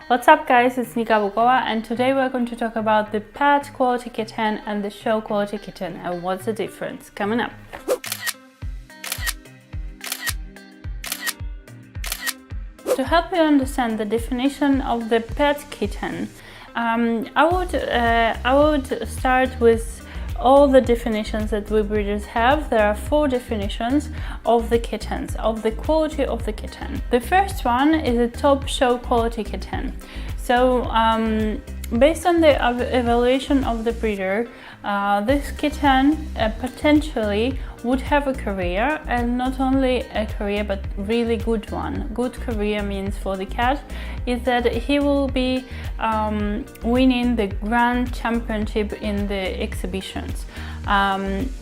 What's up guys, it's Nika Bukowa and today we're going to talk about the pet quality kitten and the show quality kitten and what's the difference coming up. To help you understand the definition of the pet kitten, I would start with all the definitions that we breeders have. There are 4 definitions of the kittens, of the quality of the kitten. The first one is a top show quality kitten. So based on the evaluation of the breeder, this kitten potentially would have a career, and not only a career but really good one. Good career means for the cat is that he will be winning the grand championship in the exhibitions,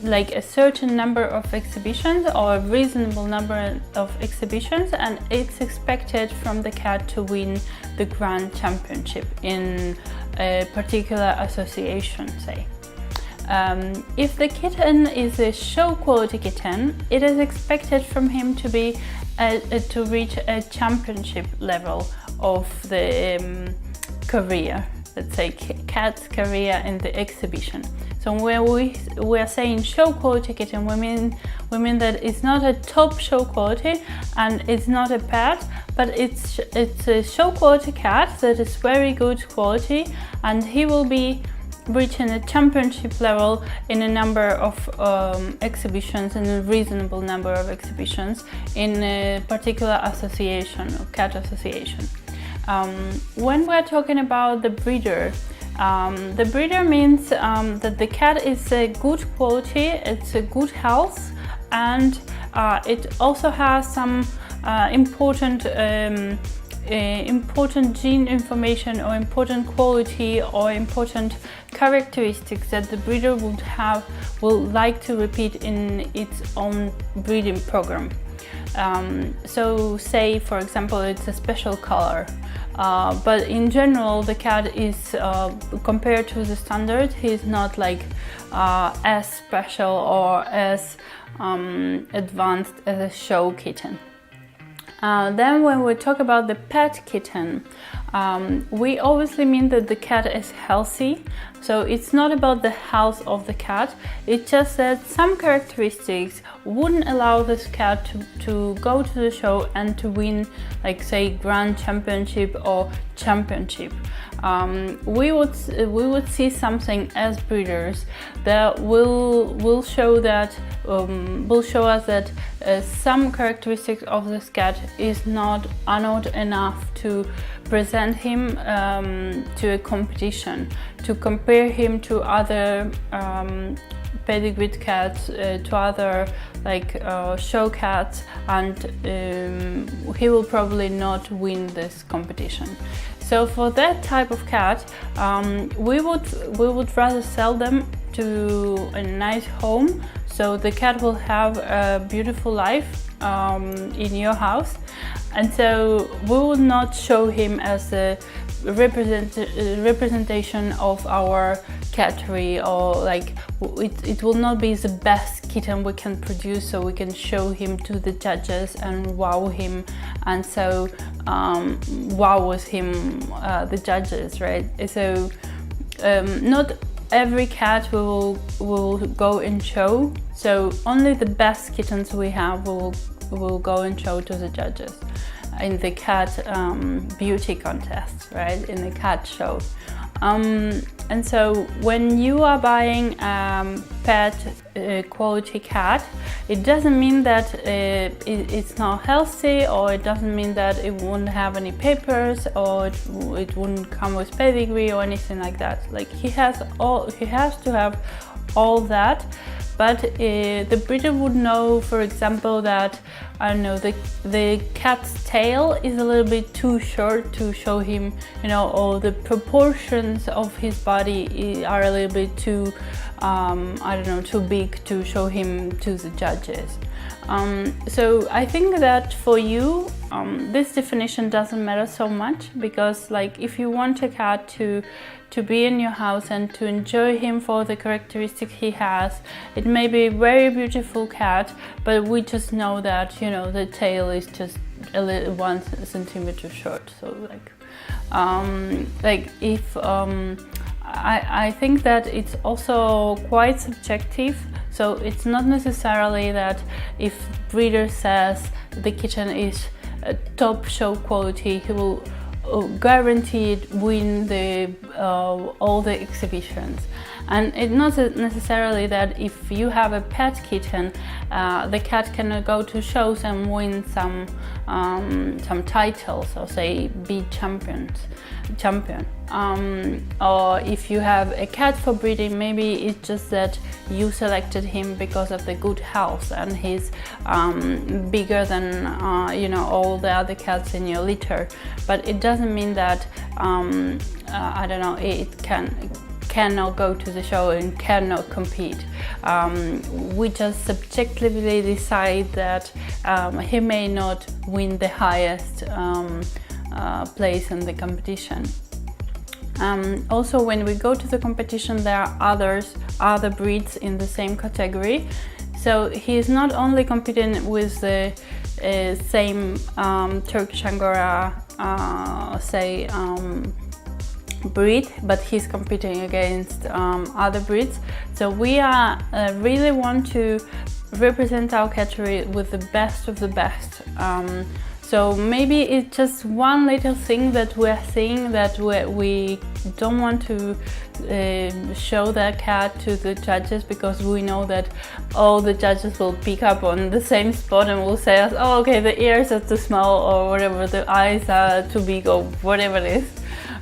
like a certain number of exhibitions or a reasonable number of exhibitions, and it's expected from the cat to win the grand championship in a particular association, say. If the kitten is a show quality kitten, it is expected from him to be to reach a championship level of the career, let's say cat's career in the exhibition. So when we are saying show quality kitten, we mean that it's not a top show quality and it's not a pet, but it's a show quality cat that is very good quality, and he will be reaching a championship level in a number of exhibitions, in a reasonable number of exhibitions in a particular association or cat association. When we're talking about the breeder means that the cat is a good quality, it's a good health, and it also has some important gene information or important quality or important characteristics that the breeder will like to repeat in its own breeding program. So say for example it's a special color, but in general the cat is compared to the standard, he's not like as special or as advanced as a show kitten. Then when we talk about the pet kitten, we obviously mean that the cat is healthy. So it's not about the health of the cat, it's just that some characteristics wouldn't allow this cat to go to the show and to win, like say grand championship or championship. We would see something as breeders that will show us that some characteristics of this cat are not enough to present him to a competition, to compare him to other pedigreed cats, to other like show cats, and he will probably not win this competition. So for that type of cat, we would rather sell them to a nice home, so the cat will have a beautiful life in your house, and so we will not show him as a representation of our cattery, or like it will not be the best kitten we can produce, so we can show him to the judges and wow him, and so wow with him the judges, right? So not every cat will go and show, so only the best kittens we have will go and show to the judges in the cat beauty contest, right, in the cat show. And so when you are buying pet quality cat, it doesn't mean that it's not healthy, or it doesn't mean that it won't have any papers, or it wouldn't come with pedigree or anything like that. Like he has to have all that, but the breeder would know, for example, that I don't know, the cat's tail is a little bit too short to show him, you know, or the proportions of his body are a little bit too I don't know, too big to show him to the judges. So I think that for you this definition doesn't matter so much, because like if you want a cat to be in your house and to enjoy him for the characteristics he has, it may be a very beautiful cat, but we just know that, you know, the tail is just a little 1 centimeter short, so like like if I think that it's also quite subjective. So it's not necessarily that if breeder says the kitten is top show quality, he will guaranteed win the all the exhibitions. And it's not necessarily that if you have a pet kitten, the cat can go to shows and win some titles, or say be champion. Or if you have a cat for breeding, maybe it's just that you selected him because of the good health and he's bigger than you know, all the other cats in your litter. But it doesn't mean that I don't know, it cannot go to the show and cannot compete. We just subjectively decide that he may not win the highest place in the competition. Also, when we go to the competition, there are other breeds in the same category. So he is not only competing with the same Turkish Angora, say, breed, but he's competing against other breeds. So we are really want to represent our category with the best of the best. So maybe it's just one little thing that we're seeing that we don't want to show that cat to the judges, because we know that all the judges will pick up on the same spot and will say, oh, okay, the ears are too small, or whatever, the eyes are too big, or whatever it is.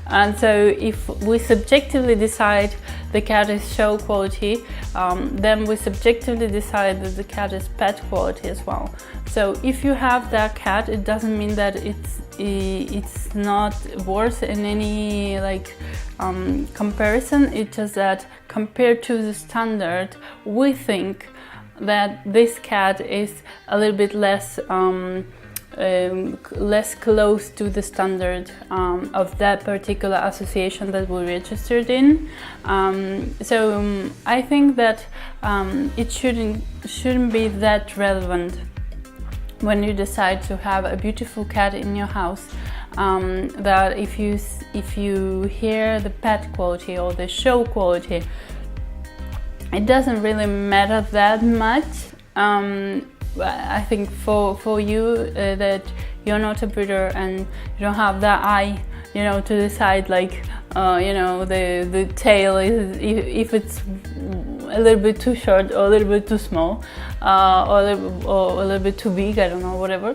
And so if we subjectively decide the cat is show quality, then we subjectively decide that the cat is pet quality as well. So if you have that cat, it doesn't mean that it's not worth in any like comparison. It's just that compared to the standard, we think that this cat is a little bit less close to the standard of that particular association that we registered in. So I think that it shouldn't be that relevant when you decide to have a beautiful cat in your house. That if you hear the pet quality or the show quality, it doesn't really matter that much. I think for you that you're not a breeder and you don't have that eye, you know, to decide like you know, the tail is if it's a little bit too short or a little bit too small, or a little bit too big, I don't know, whatever.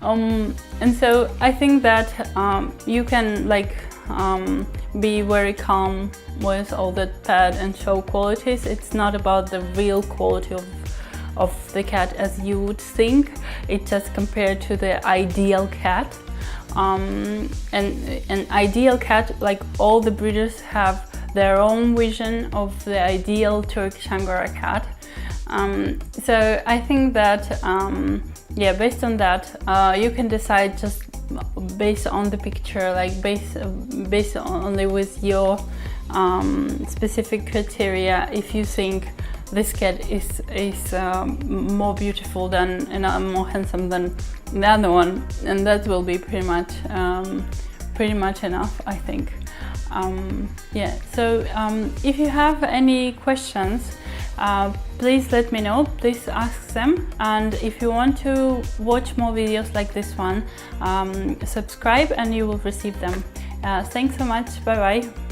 And so I think that you can like be very calm with all that pet and show qualities. It's not about the real quality of the cat as you would think. It's just compared to the ideal cat. And an ideal cat, like all the breeders have their own vision of the ideal Turkish Angora cat. So I think that yeah, based on that, you can decide just based on the picture, like based only with your specific criteria, if you think this cat is more beautiful than and more handsome than the other one, and that will be pretty much enough, I think. Yeah, so if you have any questions, please let me know, please ask them, and if you want to watch more videos like this one, subscribe and you will receive them. Thanks so much, bye bye.